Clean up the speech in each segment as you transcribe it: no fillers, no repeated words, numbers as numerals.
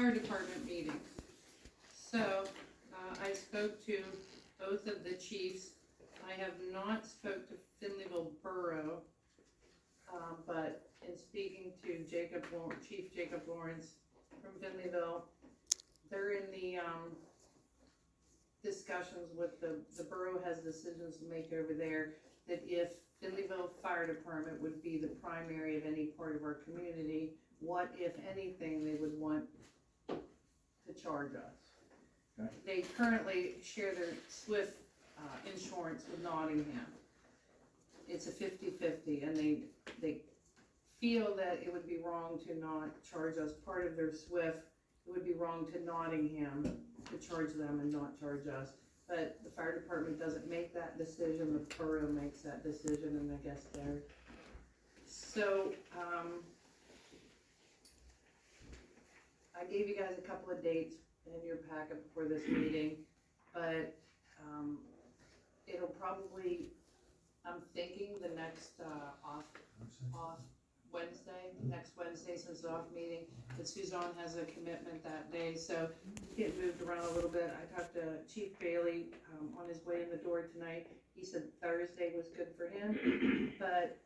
fire department meetings. So, I spoke to both of the chiefs. I have not spoke to Finleyville Borough, but in speaking to Chief Jacob Lawrence from Finleyville, they're in the, discussions with the borough has decisions to make over there, that if Finleyville Fire Department would be the primary of any part of our community, what, if anything, they would want to charge us. Okay. They currently share their SWIFT insurance with Nottingham. It's a 50-50, and they feel that it would be wrong to not charge us part of their SWIFT. It would be wrong to Nottingham to charge them and not charge us. But the fire department doesn't make that decision, the borough makes that decision, and I guess they're... So, I gave you guys a couple of dates in your packet before this meeting, but, it'll probably, I'm thinking the next, off Wednesday, next Wednesday, since the off meeting, but Suzanne has a commitment that day, so it's getting moved around a little bit. I talked to Chief Bailey, on his way in the door tonight. He said Thursday was good for him, but,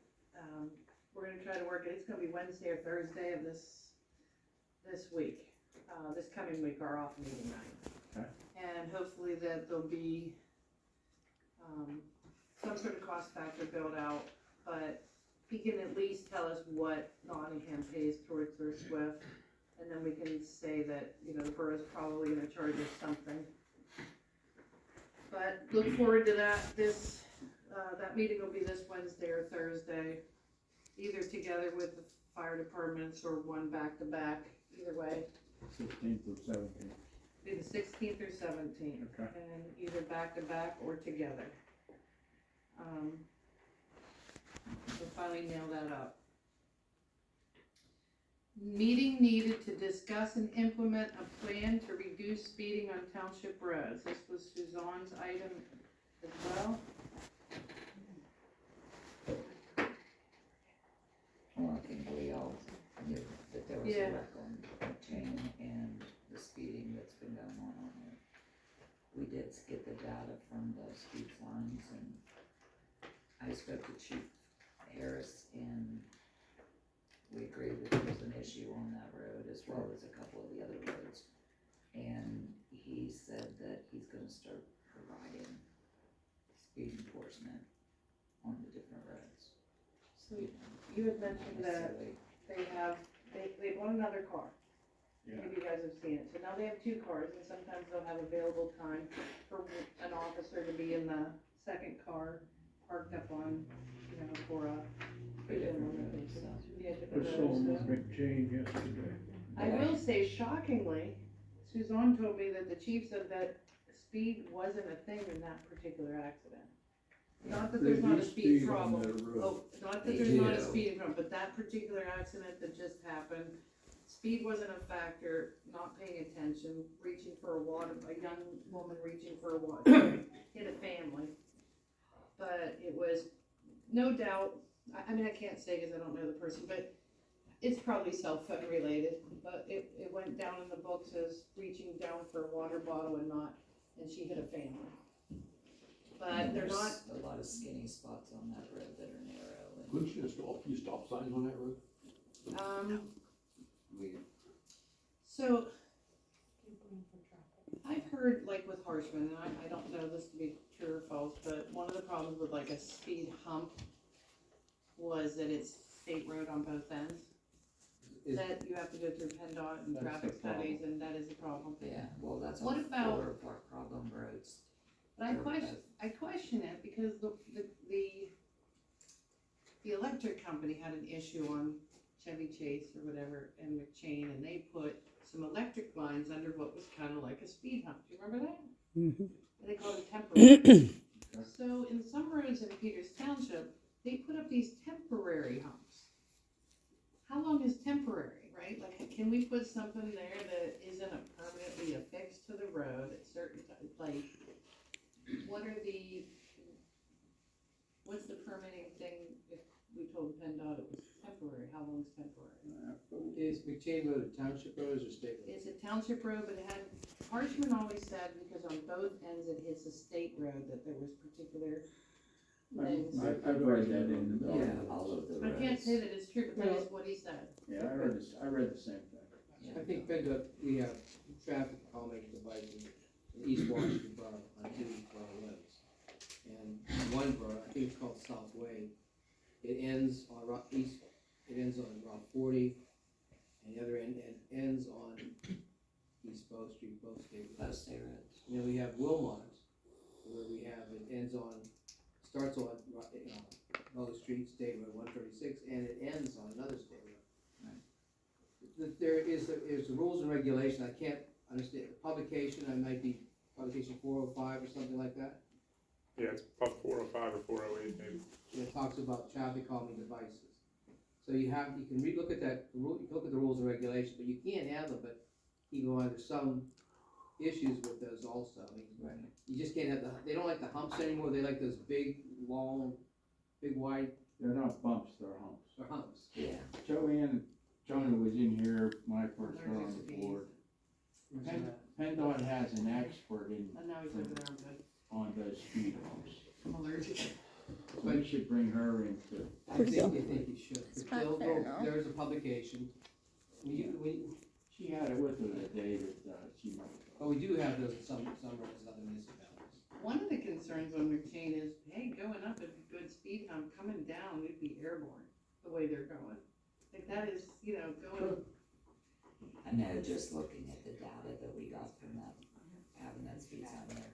we're gonna try to work it. It's gonna be Wednesday or Thursday of this week, this coming week, our off meeting night. Okay. And hopefully that there'll be, some sort of cost factor built out, but he can at least tell us what Nottingham pays towards their SWIFT, and then we can say that, you know, the borough's probably gonna charge us something. But look forward to that. That meeting will be this Wednesday or Thursday, either together with the fire departments or one back to back, either way. 16th or 17th. Be the 16th or 17th, Okay. and either back to back or together. We'll finally nail that up. Meeting needed to discuss and implement a plan to reduce speeding on township roads. This was Suzanne's item as well. Well, I think we all knew that there was Yeah. a wreck on Chain and the speeding that's been going on there. We did get the data from the speed signs, and I spoke to Chief Harris, and we agreed that there was an issue on that road as well as a couple of the other roads. And he said that he's gonna start providing speed enforcement on the different roads. So you had mentioned that they bought another car. Yeah. Maybe you guys have seen it. So now they have two cars, and sometimes they'll have available time for an officer to be in the second car, parked up on, you know, for a. Yeah, different I saw roads, him so. on McChain yesterday. I will say shockingly, Suzanne told me that the chief said that speed wasn't a thing in that particular accident. Not that there's They not do a speed speed on problem. that road. Oh, not that They there's not a do. speeding problem, but that particular accident that just happened, speed wasn't a factor, not paying attention, reaching for a water, a young woman reaching for a water, hit a family. But it was, no doubt, I mean, I can't say because I don't know the person, but it's probably cell phone related, but it went down in the books as reaching down for a water bottle and she hit a family. But they're not, There's a lot of skinny spots on that road that are narrow, and Couldn't you install a few stop signs on that road? so I've heard, like with Harshman, and I don't know this to be true or false, but one of the problems with like a speed hump was that it's state road on both ends. That you have to go through PennDOT and That's traffic the problem. studies, and that is a problem. yeah, well, that's What on about- 4 of our problem roads. But I question it because the electric company had an issue on Chevy Chase or whatever and McChain, and they put some electric lines under what was kind of like a speed hump. Do you remember that? Mm-hmm. And they called it temporary. So in some roads in Peters Township, they put up these temporary humps. How long is temporary, right? Like, can we put something there that isn't permanently affixed to the road at certain times? Like, what's the permitting thing if we told PennDOT it was temporary? How long's temporary? Is McChain Road a township road or is it state road? It's a township road, but it had, Harshman always said, because on both ends it hits a state road, that there was particular things. I've read that in the Yeah, documents. all of the I roads. can't say that it's true, but that is what he said. Yeah, I read the same thing. Yeah. I think PennDOT, we have traffic calming devices in East Washington Borough on two borough roads. And one borough, I think it's called Southway, it ends on it ends on Route 40, and the other end, it ends on East Bow Street, Bow State Road. Both state roads. And then we have Wilmot, where we have, starts on, Bow Street, State Road 136, and it ends on another state road. There's the rules and regulation, I can't understand, publication, I might be publication 405 or something like that. Yeah, it's about 405 or 408 maybe. It talks about traffic calming devices. So you can look at that, you can look at the rules and regulations, but you can't have them, but you go on, there's some issues with those also. I mean, Right. you just can't have they don't like the humps anymore, they like those big, long, big wide, They're not bumps, they're humps. or humps. Yeah. Joanna was in here when I first got on the board. PennDOT has an expert And now he's over there, I'm good. on those speed bumps. I'm allergic. So we should bring her into, I think you should. There's a publication. she had it with her that day that she might. But we do have those in some roads in other municipalities. One of the concerns on McChain is, hey, going up is a good speed hump, coming down, we'd be airborne, the way they're going. Like that is, going. I know, just looking at the data that we got from that, having that speed sign there,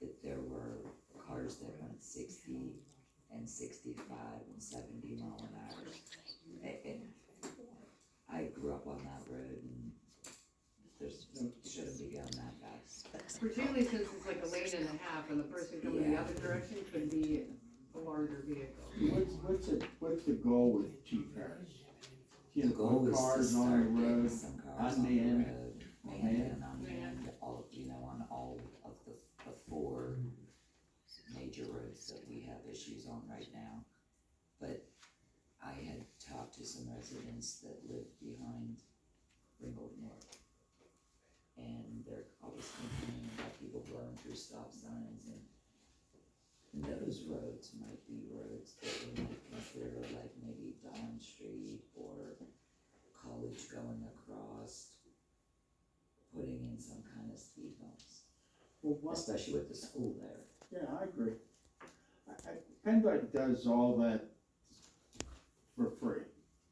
that there were cars that went 60 and 65 and 70 mile an hour. And I grew up on that road and there's, shouldn't be going that fast. Particularly since it's like a lane and a half, and the person coming the other direction could be a larger vehicle. What's the goal with Chief Harris? The goal is to Cars on start the getting road, some cars on the unmanned, road, manned and unmanned, all, on all of the four major roads that we have issues on right now. But I had talked to some residents that live behind Ringgold North. And they're always complaining about people blowing through stop signs, and those roads might be roads that we might consider like maybe Don Street or College going across, putting in some kind of speed bumps, especially with the school there. Yeah, I agree. PennDOT does all that for free.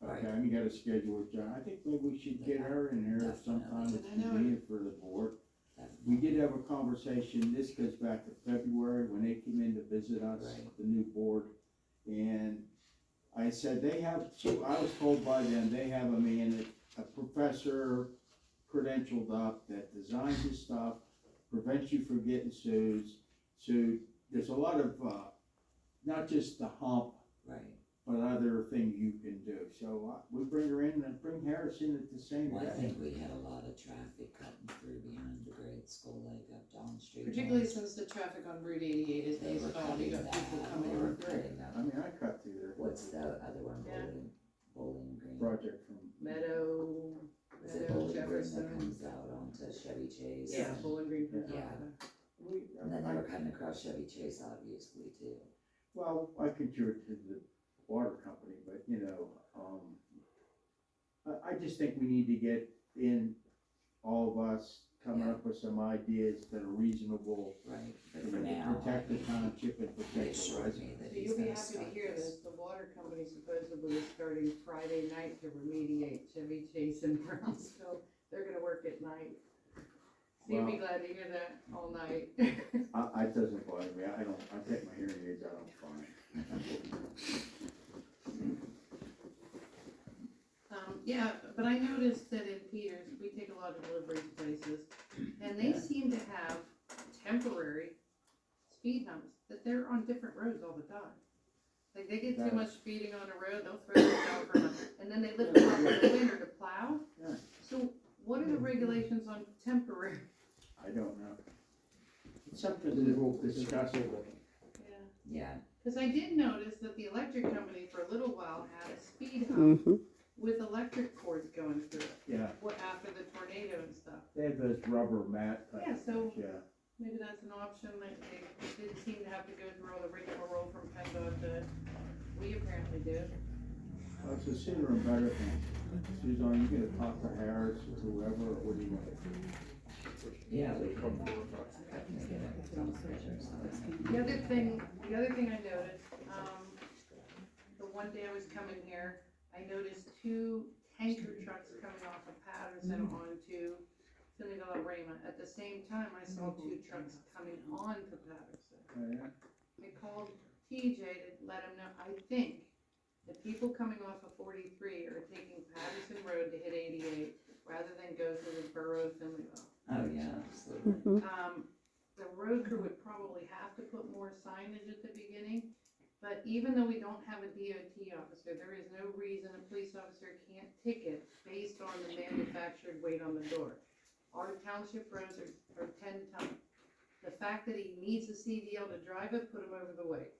Okay, Right. and you gotta schedule with John. I think maybe we should get her in here sometime that's Definitely. convenient for the board. We did have a conversation, this goes back to February, when they came in to visit us, Right. the new board. And I said, I was told by them, they have a man, a professor credentialed up that designs his stuff, prevents you from getting sued. There's a lot of, not just the hump, Right. but other things you can do. So we bring her in and bring Harrison at the same Well, I day. think we had a lot of traffic cutting through behind the grade school, like up Don Street. Particularly since the traffic on Route 88 is They were installed, you cutting got people that, coming they in were through. cutting that. I mean, I cut through there. What's the other one, Yeah. Bowling Green? Project from. Meadow Is it Bowling Green that Jefferson. comes out onto Chevy Chase? Yeah, Bowling Green. Yeah. And then they were cutting across Chevy Chase, obviously, too. Well, I contribute to the water company, but I just think we need to get in, all of us, coming up with some ideas that are reasonable. Right, but to for now, protect the township and they protect the assured residents. me that So he's you'll be gonna happy to start hear this. this, the water company supposedly is starting Friday night to remediate Chevy Chase in Brownsville. They're gonna work at night. So you'll be glad to hear that all night. It doesn't bother me, I take my hearing aids out, I'm fine. Yeah, but I noticed that in Peters, we take a lot of delivery to places, and they seem to have temporary speed humps, that they're on different roads all the time. Like, they get too much speeding on a road, they'll throw it down for them, and then they lift them up in the winter to plow. Yeah. So what are the regulations on temporary? I don't know. It's something to discuss. Yeah, Yeah, cause I did notice that the electric company for a little while had a speed hump with electric cords going through it, Yeah, what, after the tornado and stuff. they have those rubber mat type Yeah, of so- things, yeah. Maybe that's an option, like, they didn't seem to have to go through all the rigmarole from PennDOT that we apparently do. Well, it's a sooner and better thing. Suzanne, you gonna talk to Harris or whoever, or what do you want? Yeah, we can About 4 or 5. definitely get a conversation, so. The other thing I noticed, the one day I was coming here, I noticed 2 tanker trucks coming off of Patterson onto Finleyville Rama. At the same time, I saw 2 trucks coming onto Patterson. Oh, yeah? I called TJ to let him know, I think the people coming off of 43 are taking Patterson Road to hit 88 rather than go through the borough of Finleyville. Oh, yeah, absolutely. The road crew would probably have to put more signage at the beginning, but even though we don't have a DOT officer, there is no reason a police officer can't ticket based on the manufactured weight on the door. Our township roads are 10 ton. The fact that he needs a CDL to drive it, put him over the weight.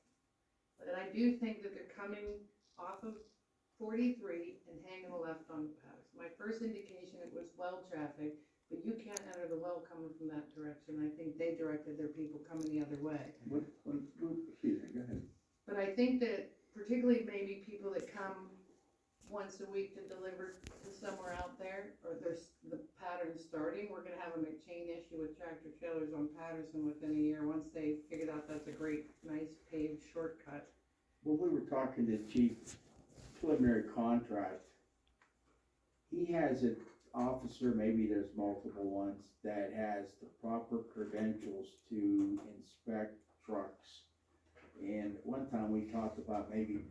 But I do think that they're coming off of 43 and hanging a left on Patterson. My first indication, it was well traffic, but you can't enter the well coming from that direction. I think they directed their people coming the other way. Excuse me, go ahead. But I think that particularly maybe people that come once a week to deliver to somewhere out there, or there's the pattern starting, we're gonna have a McChain issue with tractor trailers on Patterson within a year, once they figured out that's a great, nice paved shortcut. Well, we were talking to Chief preliminary contract. He has an officer, maybe there's multiple ones, that has the proper credentials to inspect trucks. And one time we talked about maybe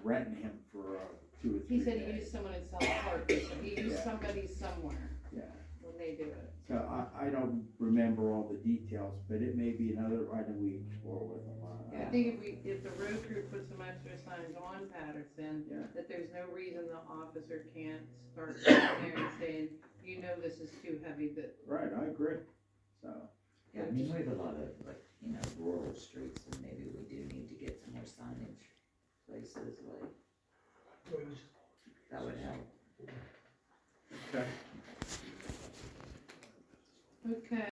renting him for 2 or 3 He said he days. used someone in South Park, so he used Yeah. somebody somewhere Yeah, when they do it. so I don't remember all the details, but it may be another item we explore with him. I think if the road crew puts some extra signs on Patterson, Yeah. that there's no reason the officer can't start sitting there and saying, you know, this is too heavy, that, Right, I agree, so. Yeah, I mean, we have a lot of, like, you know, rural streets, and maybe we do need to get some more signage places, like, that would help. Okay. okay.